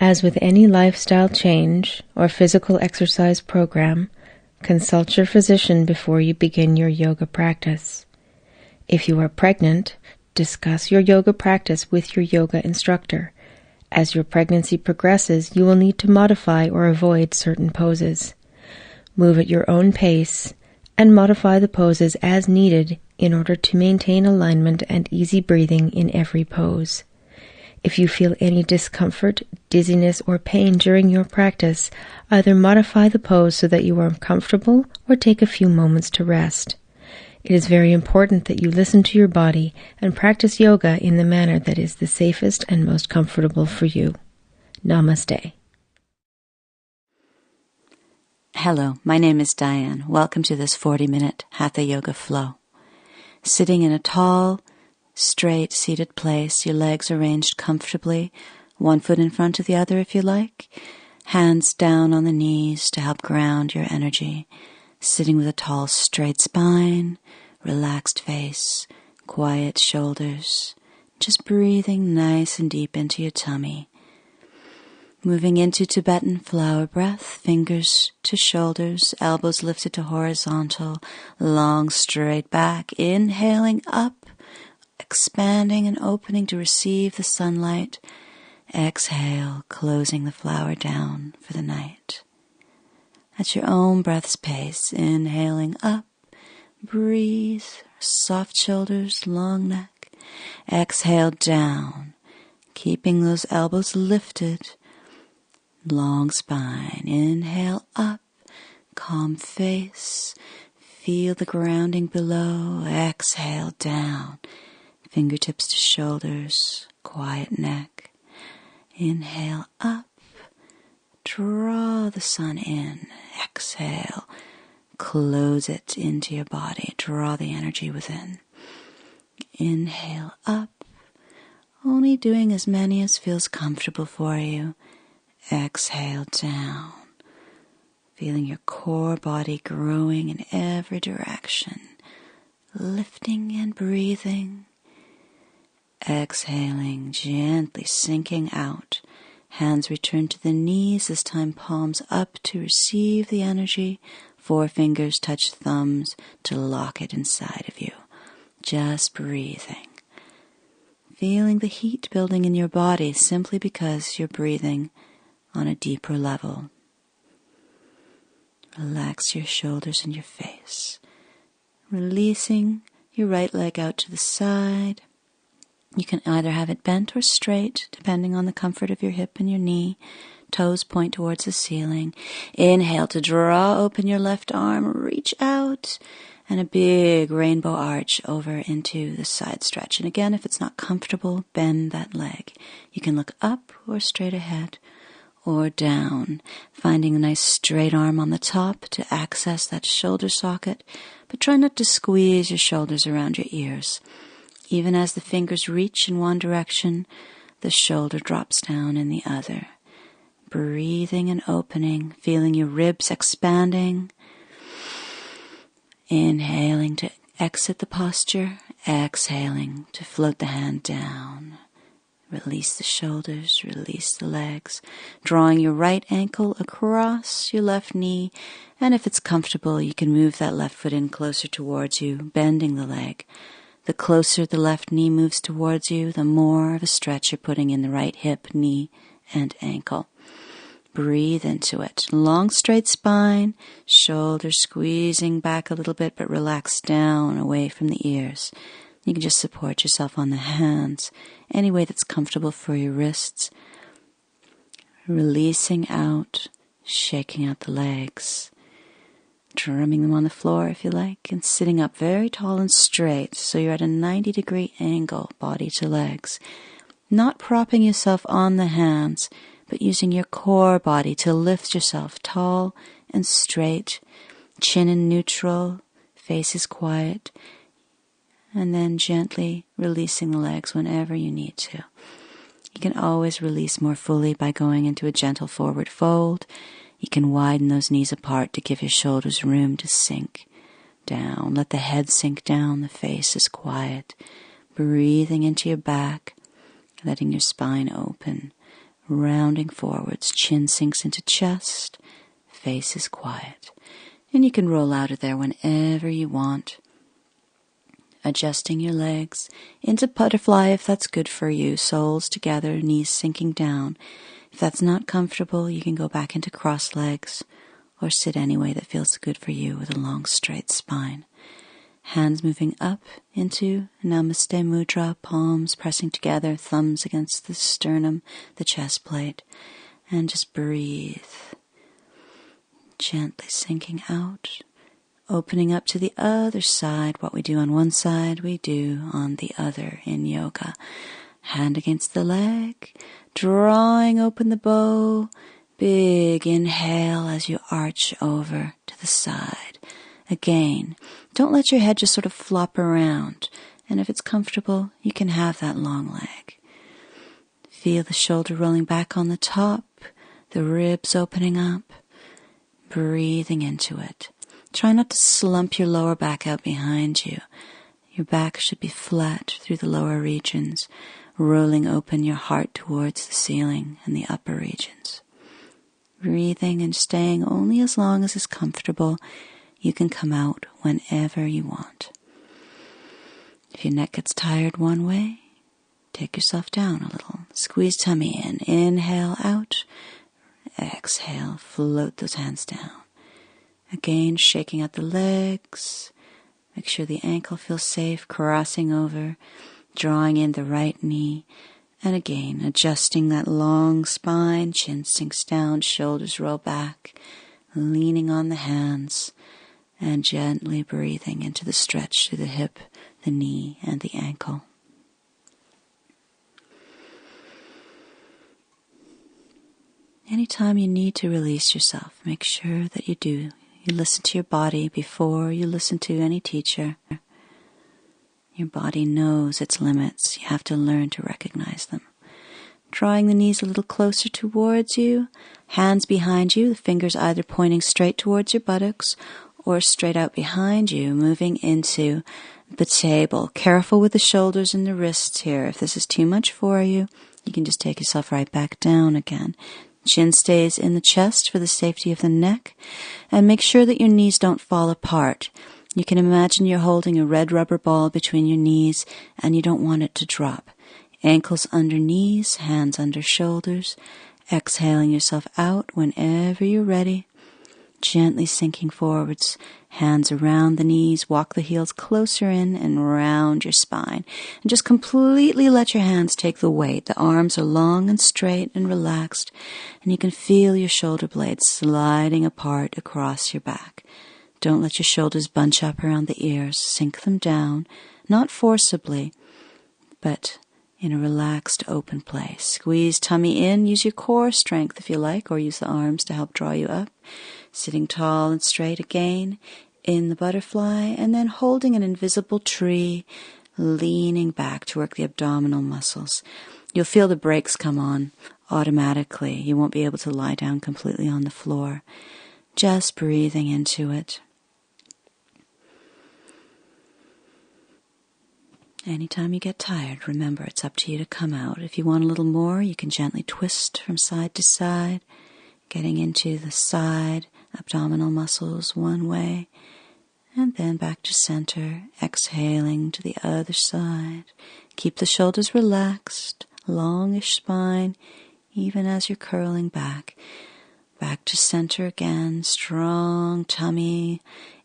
As with any lifestyle change or physical exercise program, consult your physician before you begin your yoga practice. If you are pregnant, discuss your yoga practice with your yoga instructor. As your pregnancy progresses, you will need to modify or avoid certain poses. Move at your own pace and modify the poses as needed in order to maintain alignment and easy breathing in every pose. If you feel any discomfort, dizziness, or pain during your practice, either modify the pose so that you are comfortable or take a few moments to rest. It is very important that you listen to your body and practice yoga in the manner that is the safest and most comfortable for you. Namaste. Hello, my name is Diane. Welcome to this 40-minute Hatha Yoga flow. Sitting in a tall, straight seated place, your legs arranged comfortably, one foot in front of the other if you like, hands down on the knees to help ground your energy, sitting with a tall straight spine, relaxed face, quiet shoulders, just breathing nice and deep into your tummy. Moving into Tibetan flower breath, fingers to shoulders, elbows lifted to horizontal, long straight back, inhaling up, expanding and opening to receive the sunlight. Exhale, closing the flower down for the night. At your own breath's pace, inhaling up, breathe, soft shoulders, long neck. Exhale down, keeping those elbows lifted, long spine. Inhale up, calm face, feel the grounding below. Exhale down, fingertips to shoulders, quiet neck. Inhale up, draw the sun in. Exhale, close it into your body. Draw the energy within. Inhale up, only doing as many as feels comfortable for you. Exhale down, feeling your core body growing in every direction, lifting and breathing. Exhaling, gently sinking out. Hands return to the knees, this time palms up to receive the energy. Forefingers touch thumbs to lock it inside of you. Just breathing. Feeling the heat building in your body simply because you're breathing on a deeper level. Relax your shoulders and your face. Releasing your right leg out to the side. You can either have it bent or straight, depending on the comfort of your hip and your knee. Toes point towards the ceiling. Inhale to draw open your left arm, reach out, and a big rainbow arch over into the side stretch. And again, if it's not comfortable, bend that leg. You can look up or straight ahead or down, finding a nice straight arm on the top to access that shoulder socket, but try not to squeeze your shoulders around your ears. Even as the fingers reach in one direction, the shoulder drops down in the other. Breathing and opening, feeling your ribs expanding. Inhaling to exit the posture, exhaling to float the hand down. Release the shoulders, release the legs, drawing your right ankle across your left knee, and if it's comfortable, you can move that left foot in closer towards you, bending the leg. The closer the left knee moves towards you, the more of a stretch you're putting in the right hip, knee, and ankle. Breathe into it. Long, straight spine, shoulders squeezing back a little bit, but relax down away from the ears. You can just support yourself on the hands, any way that's comfortable for your wrists. Releasing out, shaking out the legs. Drumming them on the floor if you like, and sitting up very tall and straight so you're at a 90-degree angle, body to legs. Not propping yourself on the hands, but using your core body to lift yourself tall and straight, chin in neutral, face is quiet, and then gently releasing the legs whenever you need to. You can always release more fully by going into a gentle forward fold. You can widen those knees apart to give your shoulders room to sink down. Let the head sink down, the face is quiet. Breathing into your back, letting your spine open. rounding forwards, chin sinks into chest, face is quiet. And you can roll out of there whenever you want. Adjusting your legs into butterfly if that's good for you, soles together, knees sinking down. If that's not comfortable, you can go back into cross legs or sit any way that feels good for you with a long straight spine. Hands moving up into Namaste Mudra, palms pressing together, thumbs against the sternum, the chest plate, and just breathe. Gently sinking out, opening up to the other side. What we do on one side, we do on the other in yoga. Hand against the leg, drawing open the bow. Big inhale as you arch over to the side. Again, don't let your head just sort of flop around. And if it's comfortable, you can have that long leg. Feel the shoulder rolling back on the top, the ribs opening up, breathing into it. Try not to slump your lower back out behind you. Your back should be flat through the lower regions, rolling open your heart towards the ceiling and the upper regions. Breathing and staying only as long as is comfortable. You can come out whenever you want. If your neck gets tired one way, take yourself down a little. Squeeze tummy in. Inhale out. Exhale. Float those hands down. Again, shaking out the legs. Make sure the ankle feels safe, crossing over, drawing in the right knee. And again, adjusting that long spine, chin sinks down, shoulders roll back, leaning on the hands, and gently breathing into the stretch through the hip, the knee, and the ankle. Anytime you need to release yourself, make sure that you do. You listen to your body before you listen to any teacher. Your body knows its limits. You have to learn to recognize them. Drawing the knees a little closer towards you, hands behind you, the fingers either pointing straight towards your buttocks or straight out behind you, moving into the table. Careful with the shoulders and the wrists here. If this is too much for you, you can just take yourself right back down again. Chin stays in the chest for the safety of the neck, and make sure that your knees don't fall apart. You can imagine you're holding a red rubber ball between your knees, and you don't want it to drop. Ankles under knees, hands under shoulders, exhaling yourself out whenever you're ready. Gently sinking forwards, hands around the knees, walk the heels closer in and round your spine. And just completely let your hands take the weight. The arms are long and straight and relaxed, and you can feel your shoulder blades sliding apart across your back. Don't let your shoulders bunch up around the ears. Sink them down, not forcibly, but in a relaxed, open place. Squeeze tummy in. Use your core strength if you like, or use the arms to help draw you up. Sitting tall and straight again in the butterfly, and then holding an invisible tree, leaning back to work the abdominal muscles. You'll feel the brakes come on automatically. You won't be able to lie down completely on the floor. Just breathing into it. Anytime you get tired, remember it's up to you to come out. If you want a little more, you can gently twist from side to side, getting into the side abdominal muscles one way, and then back to center, exhaling to the other side. Keep the shoulders relaxed, longish spine, even as you're curling back. Back to center again, strong tummy.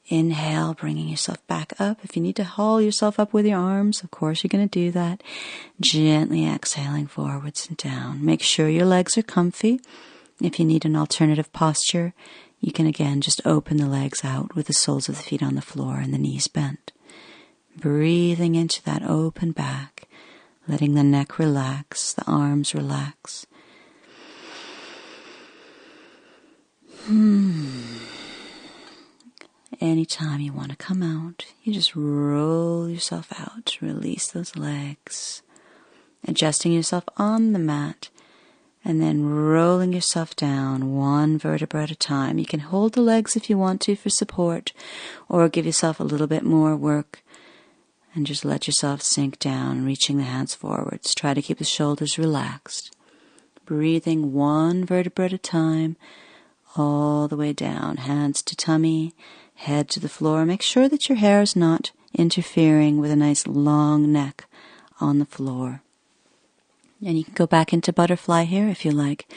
Inhale, bringing yourself back up. If you need to haul yourself up with your arms, of course you're going to do that. Gently exhaling forwards and down. Make sure your legs are comfy. If you need an alternative posture, you can again just open the legs out with the soles of the feet on the floor and the knees bent. Breathing into that open back, letting the neck relax, the arms relax. Anytime you want to come out, you just roll yourself out, release those legs, adjusting yourself on the mat, and then rolling yourself down one vertebra at a time. You can hold the legs if you want to for support, or give yourself a little bit more work, and just let yourself sink down, reaching the hands forwards. Try to keep the shoulders relaxed. breathing one vertebra at a time, all the way down. Hands to tummy, head to the floor. Make sure that your hair is not interfering with a nice long neck on the floor. And you can go back into butterfly here if you like,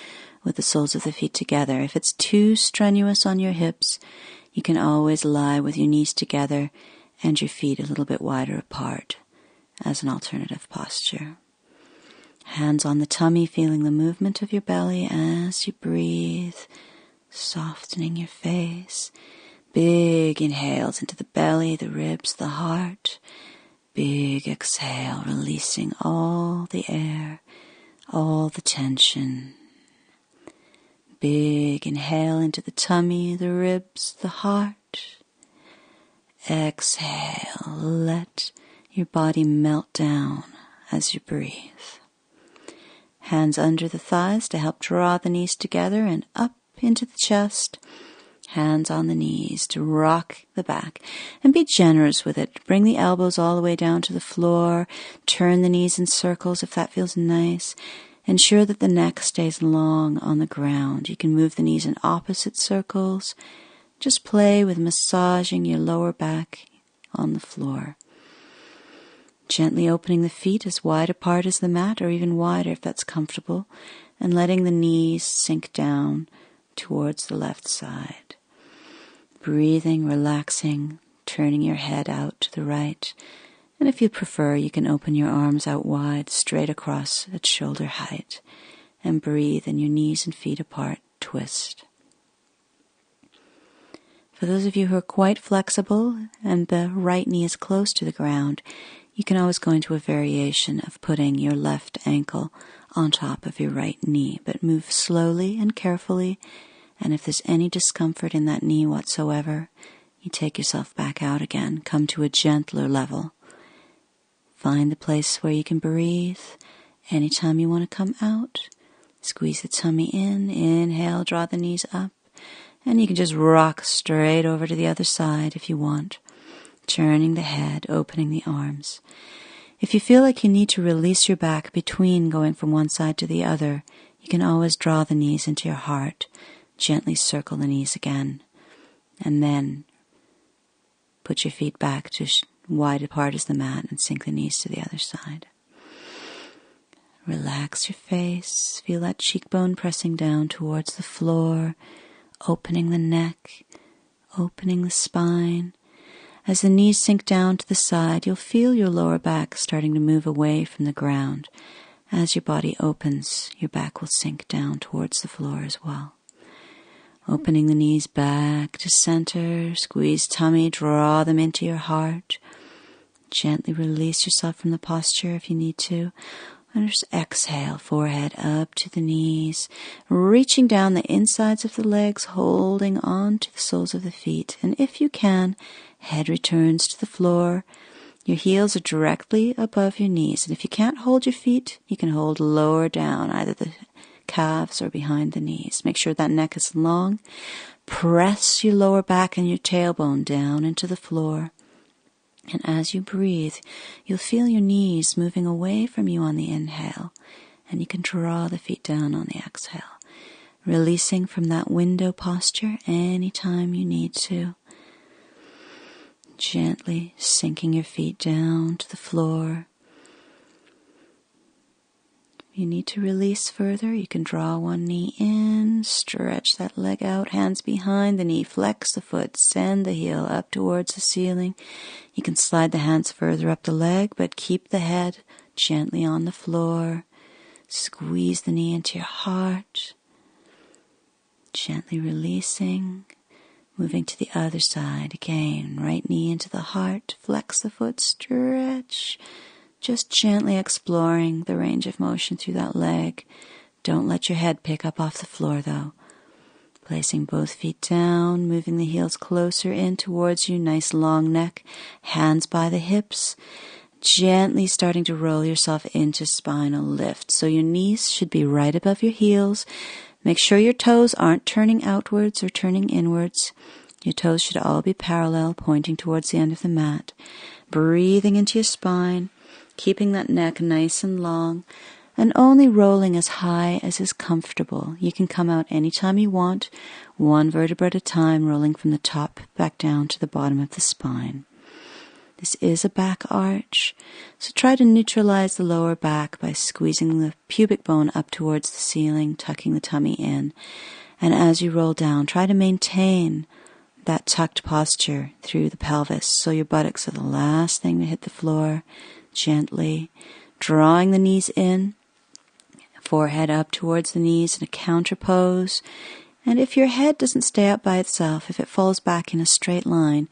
with the soles of the feet together. If it's too strenuous on your hips, you can always lie with your knees together and your feet a little bit wider apart as an alternative posture. Hands on the tummy, feeling the movement of your belly as you breathe, softening your face. Big inhales into the belly, the ribs, the heart. Big exhale, releasing all the air, all the tension. Big inhale into the tummy, the ribs, the heart. Exhale, let your body melt down as you breathe. Hands under the thighs to help draw the knees together and up into the chest. Hands on the knees to rock the back and be generous with it. Bring the elbows all the way down to the floor. Turn the knees in circles if that feels nice. Ensure that the neck stays long on the ground. You can move the knees in opposite circles. Just play with massaging your lower back on the floor. Gently opening the feet as wide apart as the mat, or even wider if that's comfortable, and letting the knees sink down towards the left side. Breathing, relaxing, turning your head out to the right. And if you prefer, you can open your arms out wide, straight across at shoulder height, and breathe in your knees and feet apart, twist. For those of you who are quite flexible and the right knee is close to the ground, you can always go into a variation of putting your left ankle on top of your right knee, but move slowly and carefully. And if there's any discomfort in that knee whatsoever, you take yourself back out again. Come to a gentler level. Find the place where you can breathe. Anytime you want to come out, squeeze the tummy in. Inhale, draw the knees up. And you can just rock straight over to the other side if you want. Turning the head, opening the arms. If you feel like you need to release your back between going from one side to the other, you can always draw the knees into your heart. Gently circle the knees again, and then put your feet back to wide apart as the mat and sink the knees to the other side. Relax your face, feel that cheekbone pressing down towards the floor, opening the neck, opening the spine. As the knees sink down to the side, you'll feel your lower back starting to move away from the ground. As your body opens, your back will sink down towards the floor as well. Opening the knees back to center, squeeze tummy, draw them into your heart. Gently release yourself from the posture if you need to. And just exhale, forehead up to the knees, reaching down the insides of the legs, holding on to the soles of the feet. And if you can, head returns to the floor. Your heels are directly above your knees. And if you can't hold your feet, you can hold lower down, either the calves or behind the knees. Make sure that neck is long. Press your lower back and your tailbone down into the floor. And as you breathe, you'll feel your knees moving away from you on the inhale. And you can draw the feet down on the exhale. Releasing from that window posture anytime you need to. Gently sinking your feet down to the floor. You need to release further. You can draw one knee in, stretch that leg out, hands behind the knee, flex the foot, send the heel up towards the ceiling. You can slide the hands further up the leg, but keep the head gently on the floor. Squeeze the knee into your heart. Gently releasing, moving to the other side again. Right knee into the heart, flex the foot, stretch. Just gently exploring the range of motion through that leg. Don't let your head pick up off the floor though. Placing both feet down, moving the heels closer in towards you, nice long neck, hands by the hips. Gently starting to roll yourself into spinal lift. So your knees should be right above your heels. Make sure your toes aren't turning outwards or turning inwards. Your toes should all be parallel, pointing towards the end of the mat. Breathing into your spine. Keeping that neck nice and long. and only rolling as high as is comfortable. You can come out anytime you want, one vertebra at a time, rolling from the top back down to the bottom of the spine. This is a back arch, so try to neutralize the lower back by squeezing the pubic bone up towards the ceiling, tucking the tummy in. And as you roll down, try to maintain that tucked posture through the pelvis, so your buttocks are the last thing to hit the floor, gently drawing the knees in, forehead up towards the knees in a counter pose. And if your head doesn't stay up by itself, if it falls back in a straight line,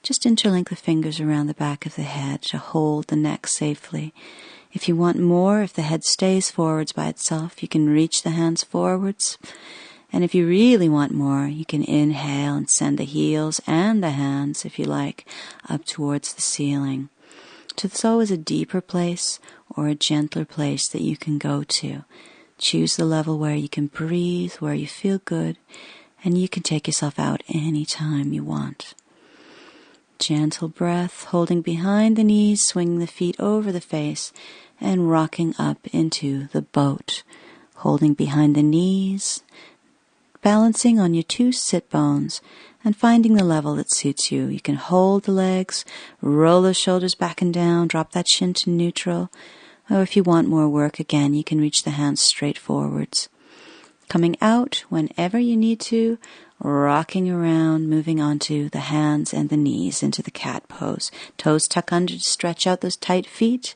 just interlink the fingers around the back of the head to hold the neck safely. If you want more, if the head stays forwards by itself, you can reach the hands forwards. And if you really want more, you can inhale and send the heels and the hands, if you like, up towards the ceiling. So there's always a deeper place or a gentler place that you can go to. Choose the level where you can breathe, where you feel good, and you can take yourself out anytime you want. Gentle breath, holding behind the knees, swinging the feet over the face, and rocking up into the boat. Holding behind the knees, balancing on your two sit bones, and finding the level that suits you. You can hold the legs, roll those shoulders back and down, drop that shin to neutral. Or if you want more work, again, you can reach the hands straight forwards. Coming out whenever you need to, rocking around, moving onto the hands and the knees into the cat pose. Toes tuck under to stretch out those tight feet.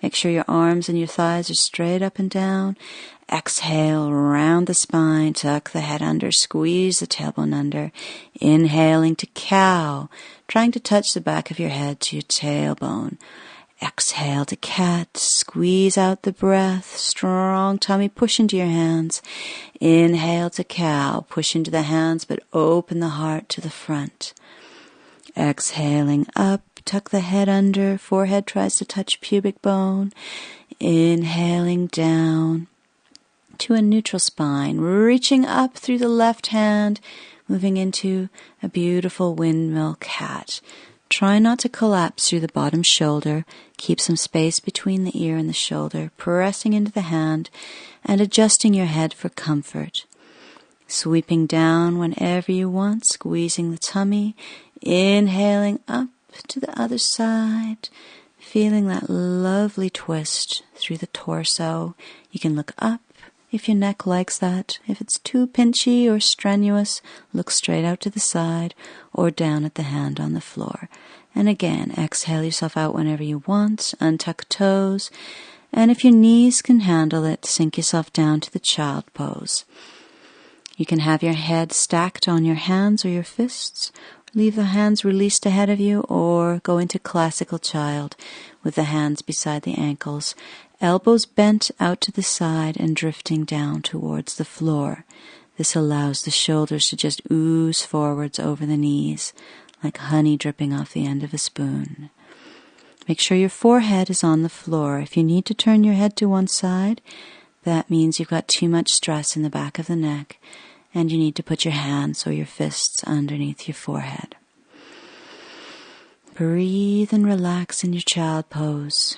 Make sure your arms and your thighs are straight up and down. Exhale, round the spine, tuck the head under, squeeze the tailbone under. Inhaling to cow, trying to touch the back of your head to your tailbone. Exhale to cat, squeeze out the breath, strong tummy, push into your hands. Inhale to cow, push into the hands, but open the heart to the front. Exhaling up, tuck the head under, forehead tries to touch pubic bone. Inhaling down to a neutral spine, reaching up through the left hand, moving into a beautiful windmill cat. Try not to collapse through the bottom shoulder. Keep some space between the ear and the shoulder, pressing into the hand and adjusting your head for comfort. Sweeping down whenever you want, squeezing the tummy, inhaling up to the other side, feeling that lovely twist through the torso. You can look up if your neck likes that. If it's too pinchy or strenuous, look straight out to the side or down at the hand on the floor. And again, exhale yourself out whenever you want, untuck toes, and if your knees can handle it, sink yourself down to the child pose. You can have your head stacked on your hands or your fists, leave the hands released ahead of you, or go into classical child with the hands beside the ankles, elbows bent out to the side and drifting down towards the floor. This allows the shoulders to just ooze forwards over the knees, like honey dripping off the end of a spoon. Make sure your forehead is on the floor. If you need to turn your head to one side, that means you've got too much stress in the back of the neck, and you need to put your hands or your fists underneath your forehead. Breathe and relax in your child pose.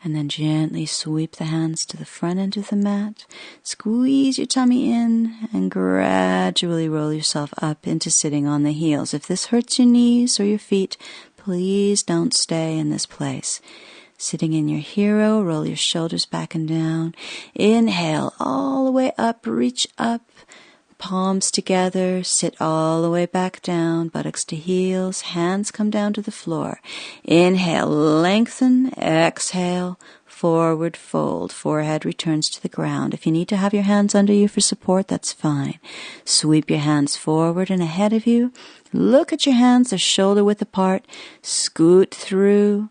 And then gently sweep the hands to the front end of the mat. Squeeze your tummy in and gradually roll yourself up into sitting on the heels. If this hurts your knees or your feet, please don't stay in this place. Sitting in your hero, roll your shoulders back and down. Inhale all the way up, reach up. Palms together, sit all the way back down, buttocks to heels, hands come down to the floor. Inhale, lengthen, exhale, forward fold, forehead returns to the ground. If you need to have your hands under you for support, that's fine. Sweep your hands forward and ahead of you. Look at your hands, they're shoulder width apart. Scoot through.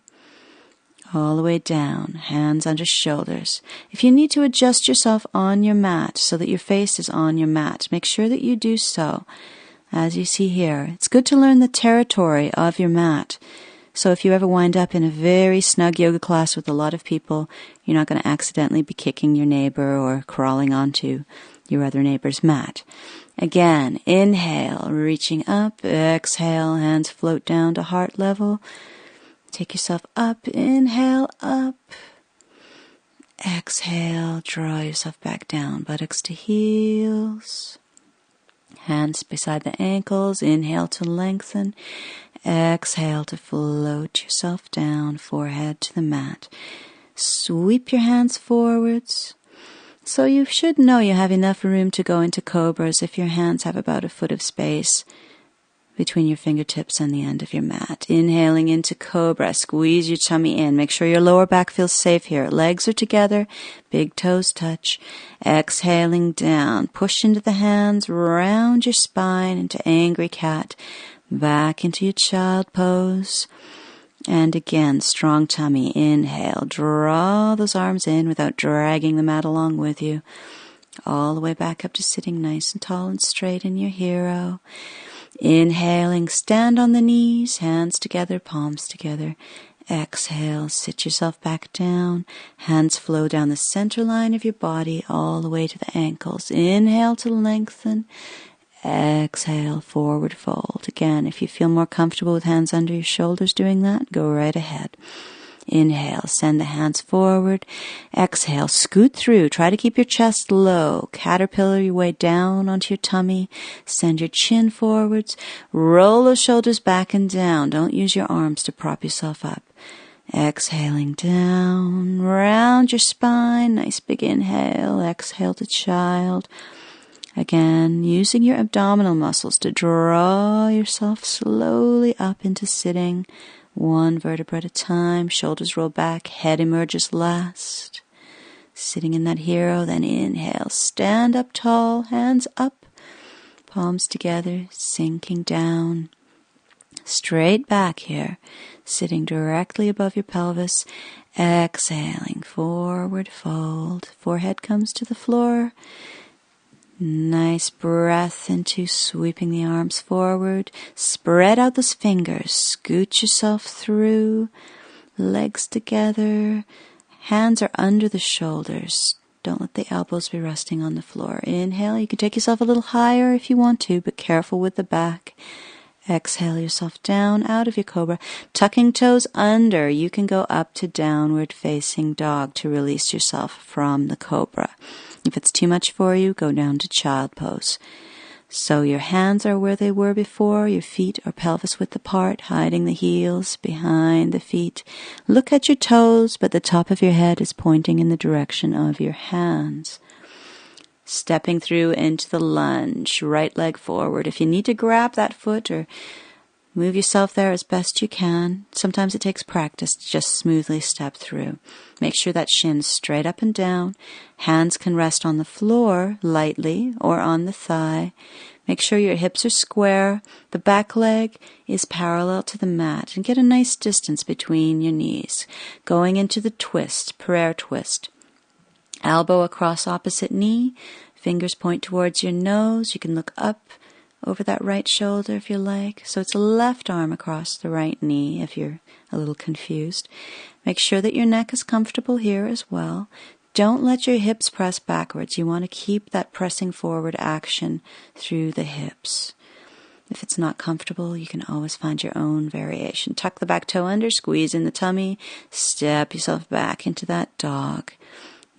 All the way down, hands under shoulders. If you need to adjust yourself on your mat so that your face is on your mat, make sure that you do so. As you see here, it's good to learn the territory of your mat. So if you ever wind up in a very snug yoga class with a lot of people, you're not going to accidentally be kicking your neighbor or crawling onto your other neighbor's mat. Again, inhale, reaching up, exhale, hands float down to heart level. Take yourself up, inhale, up. Exhale, draw yourself back down, buttocks to heels. Hands beside the ankles. Inhale to lengthen. Exhale to float yourself down, forehead to the mat. Sweep your hands forwards. So you should know you have enough room to go into cobras if your hands have about a foot of space between your fingertips and the end of your mat. Inhaling into cobra, squeeze your tummy in. Make sure your lower back feels safe here. Legs are together, big toes touch. Exhaling down, push into the hands, round your spine into angry cat. Back into your child pose. And again, strong tummy. Inhale, draw those arms in without dragging the mat along with you. All the way back up to sitting nice and tall and straight in your hero. Inhaling, stand on the knees, hands together, palms together. Exhale, sit yourself back down. Hands flow down the center line of your body all the way to the ankles. Inhale to lengthen. Exhale, forward fold. Again, if you feel more comfortable with hands under your shoulders doing that, go right ahead. Inhale, send the hands forward. Exhale, scoot through. Try to keep your chest low. Caterpillar your way down onto your tummy. Send your chin forwards. Roll those shoulders back and down. Don't use your arms to prop yourself up. Exhaling down. Round your spine. Nice big inhale. Exhale to child. Again, using your abdominal muscles to draw yourself slowly up into sitting. One vertebra at a time, shoulders roll back, head emerges last. Sitting in that hero, then inhale, stand up tall, hands up, palms together, sinking down. Straight back here, sitting directly above your pelvis. Exhaling, forward fold, forehead comes to the floor. Nice breath into sweeping the arms forward. Spread out those fingers. Scoot yourself through. Legs together. Hands are under the shoulders. Don't let the elbows be resting on the floor. Inhale. You can take yourself a little higher if you want to, but careful with the back. Exhale yourself down out of your cobra. Tucking toes under. You can go up to downward facing dog to release yourself from the cobra. If it's too much for you, go down to child pose. So your hands are where they were before, your feet are pelvis width apart, hiding the heels behind the feet. Look at your toes, but the top of your head is pointing in the direction of your hands. Stepping through into the lunge, right leg forward. If you need to grab that foot or move yourself there as best you can. Sometimes it takes practice to just smoothly step through. Make sure that shin's straight up and down. Hands can rest on the floor lightly or on the thigh. Make sure your hips are square. The back leg is parallel to the mat. And get a nice distance between your knees. Going into the twist, prayer twist. Elbow across opposite knee. Fingers point towards your nose. You can look up over that right shoulder if you like. So it's a left arm across the right knee if you're a little confused. Make sure that your neck is comfortable here as well. Don't let your hips press backwards. You want to keep that pressing forward action through the hips. If it's not comfortable, you can always find your own variation. Tuck the back toe under, squeeze in the tummy, step yourself back into that dog.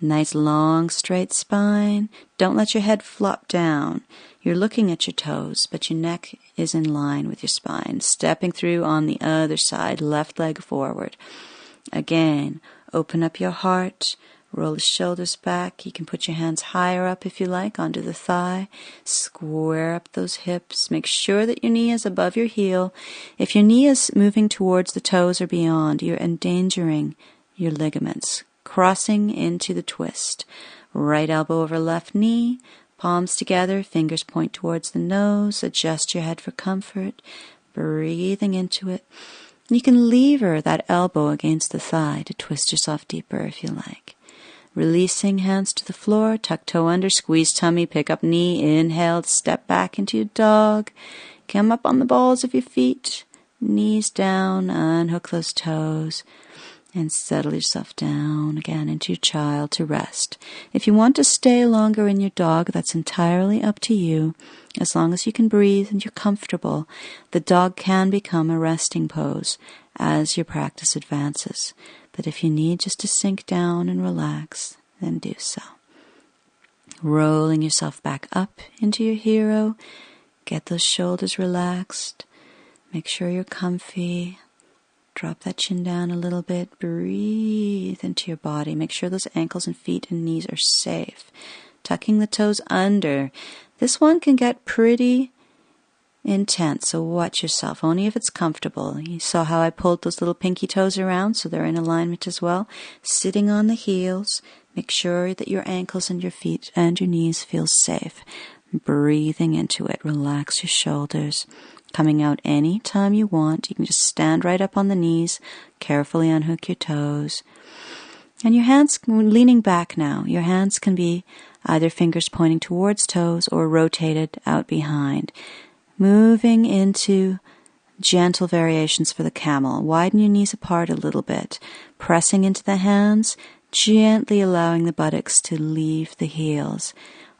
Nice long straight spine. Don't let your head flop down. You're looking at your toes, but your neck is in line with your spine. Stepping through on the other side, left leg forward. Again, open up your heart. Roll the shoulders back. You can put your hands higher up if you like, onto the thigh. Square up those hips. Make sure that your knee is above your heel. If your knee is moving towards the toes or beyond, you're endangering your ligaments. Crossing into the twist. Right elbow over left knee. Palms together, fingers point towards the nose. Adjust your head for comfort. Breathing into it. You can lever that elbow against the thigh to twist yourself deeper if you like. Releasing hands to the floor, tuck toe under, squeeze tummy, pick up knee, inhale, step back into your dog. Come up on the balls of your feet, knees down, unhook those toes. And settle yourself down again into your child to rest. If you want to stay longer in your dog, that's entirely up to you. As long as you can breathe and you're comfortable, the dog can become a resting pose as your practice advances. But if you need just to sink down and relax, then do so. Rolling yourself back up into your hero. Get those shoulders relaxed. Make sure you're comfy. Drop that chin down a little bit. Breathe into your body. Make sure those ankles and feet and knees are safe. Tucking the toes under. This one can get pretty intense, so watch yourself, only if it's comfortable. You saw how I pulled those little pinky toes around, so they're in alignment as well. Sitting on the heels, make sure that your ankles and your feet and your knees feel safe. Breathing into it, relax your shoulders. Coming out any time you want. You can just stand right up on the knees, carefully unhook your toes. And your hands, leaning back now, your hands can be either fingers pointing towards toes or rotated out behind. Moving into gentle variations for the camel. Widen your knees apart a little bit. Pressing into the hands, gently allowing the buttocks to leave the heels.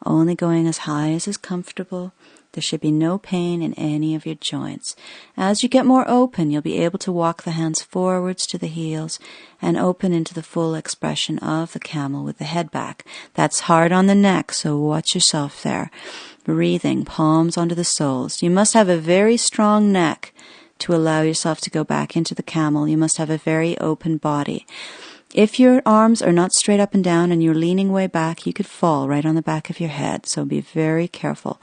Only going as high as is comfortable. There should be no pain in any of your joints. As you get more open, you'll be able to walk the hands forwards to the heels and open into the full expression of the camel with the head back. That's hard on the neck, so watch yourself there. Breathing, palms onto the soles. You must have a very strong neck to allow yourself to go back into the camel. You must have a very open body. If your arms are not straight up and down and you're leaning way back, you could fall right on the back of your head, so be very careful.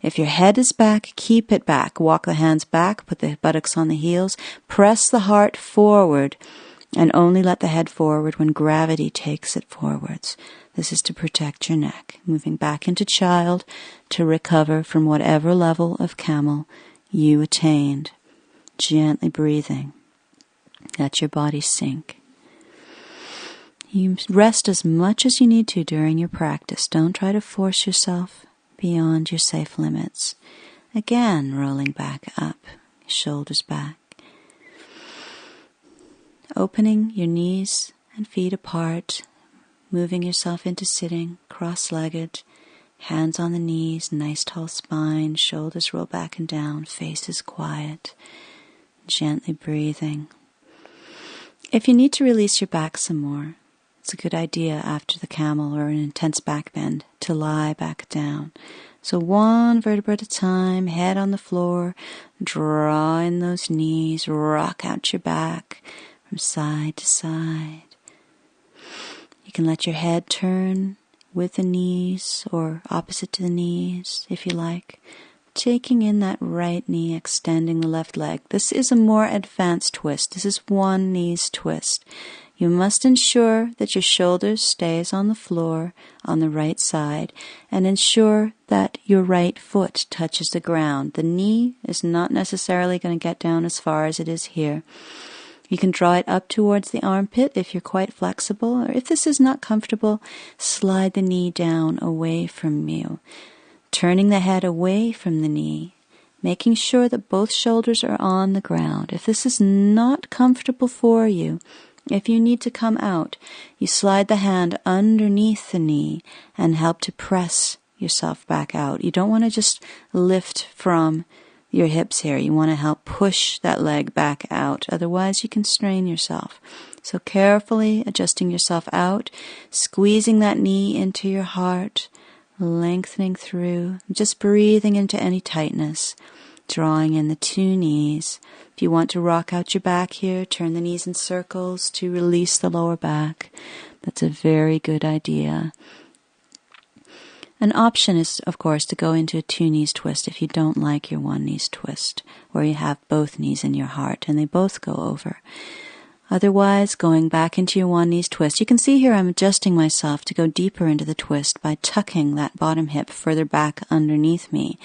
If your head is back, keep it back. Walk the hands back, put the buttocks on the heels, press the heart forward, and only let the head forward when gravity takes it forwards. This is to protect your neck. Moving back into child to recover from whatever level of camel you attained. Gently breathing. Let your body sink. You rest as much as you need to during your practice. Don't try to force yourself beyond your safe limits. Again, rolling back up, shoulders back. Opening your knees and feet apart, moving yourself into sitting, cross-legged, hands on the knees, nice tall spine, shoulders roll back and down, face is quiet, gently breathing. If you need to release your back some more, it's a good idea after the camel or an intense back bend to lie back down. So one vertebra at a time, head on the floor, draw in those knees, rock out your back from side to side. You can let your head turn with the knees or opposite to the knees if you like. Taking in that right knee, extending the left leg. This is a more advanced twist. This is one knee's twist. You must ensure that your shoulders stays on the floor on the right side and ensure that your right foot touches the ground. The knee is not necessarily going to get down as far as it is here. You can draw it up towards the armpit if you're quite flexible, or if this is not comfortable, slide the knee down away from you. Turning the head away from the knee, making sure that both shoulders are on the ground. If this is not comfortable for you, if you need to come out, you slide the hand underneath the knee and help to press yourself back out. You don't want to just lift from your hips here. You want to help push that leg back out. Otherwise, you can strain yourself. So carefully adjusting yourself out, squeezing that knee into your heart, lengthening through, just breathing into any tightness, drawing in the two knees. If you want to rock out your back here, turn the knees in circles to release the lower back. That's a very good idea. An option is, of course, to go into a two knees twist if you don't like your one knees twist, where you have both knees in your heart and they both go over. Otherwise, going back into your one knees twist, you can see here I'm adjusting myself to go deeper into the twist by tucking that bottom hip further back underneath me,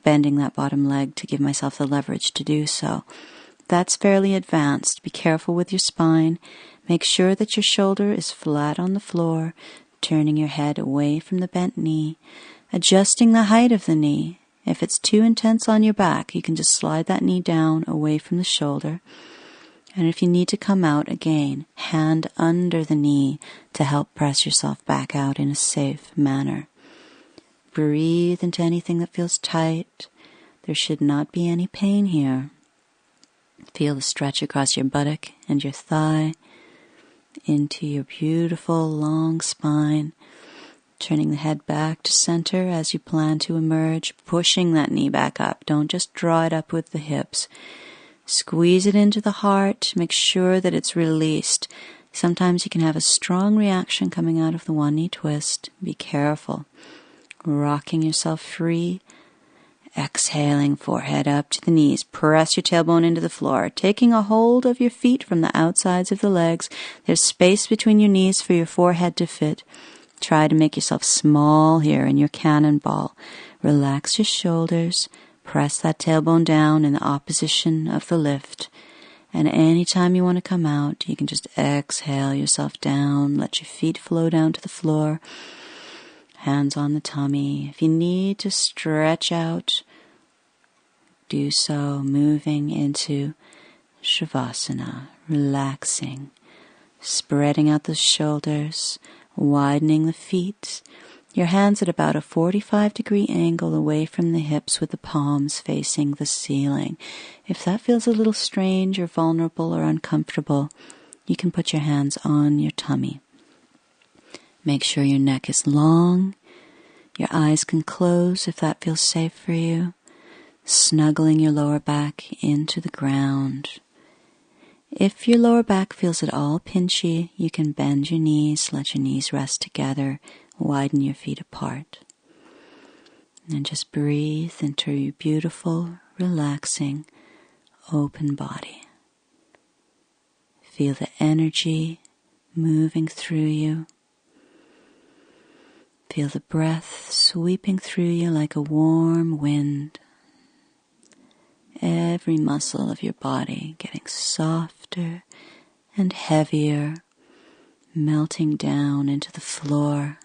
bending that bottom leg to give myself the leverage to do so. That's fairly advanced. Be careful with your spine. Make sure that your shoulder is flat on the floor, turning your head away from the bent knee, adjusting the height of the knee. If it's too intense on your back, you can just slide that knee down away from the shoulder. And if you need to come out, again, hand under the knee to help press yourself back out in a safe manner. Breathe into anything that feels tight. There should not be any pain here. Feel the stretch across your buttock and your thigh. into your beautiful long spine, turning the head back to center as you plan to emerge, pushing that knee back up. Don't just draw it up with the hips. Squeeze it into the heart. Make sure that it's released. Sometimes you can have a strong reaction coming out of the one knee twist. Be careful. Rocking yourself free. Exhaling, forehead up to the knees. Press your tailbone into the floor. Taking a hold of your feet from the outsides of the legs. There's space between your knees for your forehead to fit. Try to make yourself small here in your cannonball. Relax your shoulders. Press that tailbone down in the opposition of the lift. And anytime you want to come out, you can just exhale yourself down. Let your feet flow down to the floor. Hands on the tummy. If you need to stretch out, do so, moving into Shavasana, relaxing, spreading out the shoulders, widening the feet. Your hands at about a 45-degree angle away from the hips with the palms facing the ceiling. If that feels a little strange or vulnerable or uncomfortable, you can put your hands on your tummy. Make sure your neck is long. Your eyes can close if that feels safe for you. Snuggling your lower back into the ground. If your lower back feels at all pinchy, you can bend your knees, let your knees rest together, widen your feet apart. And just breathe into your beautiful, relaxing, open body. Feel the energy moving through you. Feel the breath sweeping through you like a warm wind. Every muscle of your body getting softer and heavier, melting down into the floor.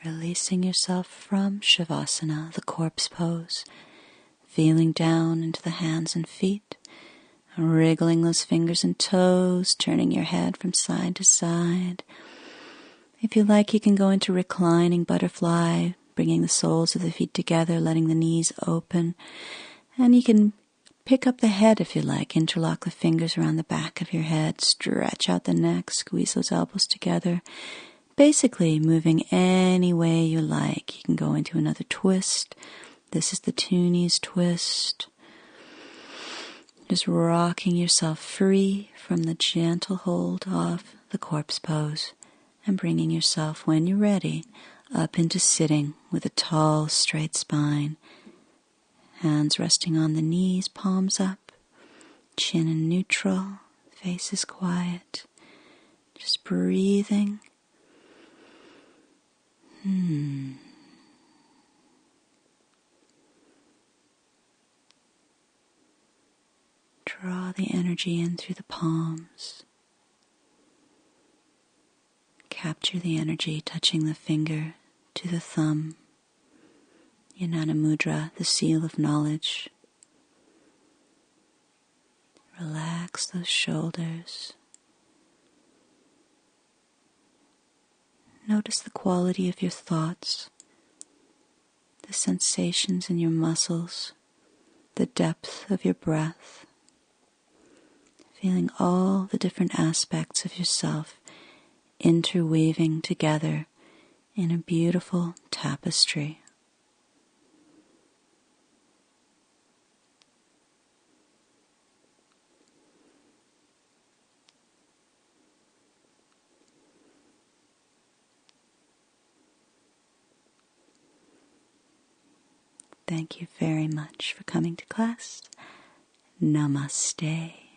Releasing yourself from Shavasana, the corpse pose, feeling down into the hands and feet, wriggling those fingers and toes, turning your head from side to side. If you like, you can go into reclining butterfly, bringing the soles of the feet together, letting the knees open. And you can pick up the head if you like, interlock the fingers around the back of your head, stretch out the neck, squeeze those elbows together. Basically, moving any way you like. You can go into another twist. This is the two knees twist. Just rocking yourself free from the gentle hold of the corpse pose and bringing yourself, when you're ready, up into sitting with a tall, straight spine. Hands resting on the knees, palms up, chin in neutral, face is quiet. Just breathing. Draw the energy in through the palms. Capture the energy touching the finger to the thumb. Jnana Mudra, the seal of knowledge. Relax those shoulders. Notice the quality of your thoughts, the sensations in your muscles, the depth of your breath, feeling all the different aspects of yourself interweaving together in a beautiful tapestry. Thank you very much for coming to class. Namaste.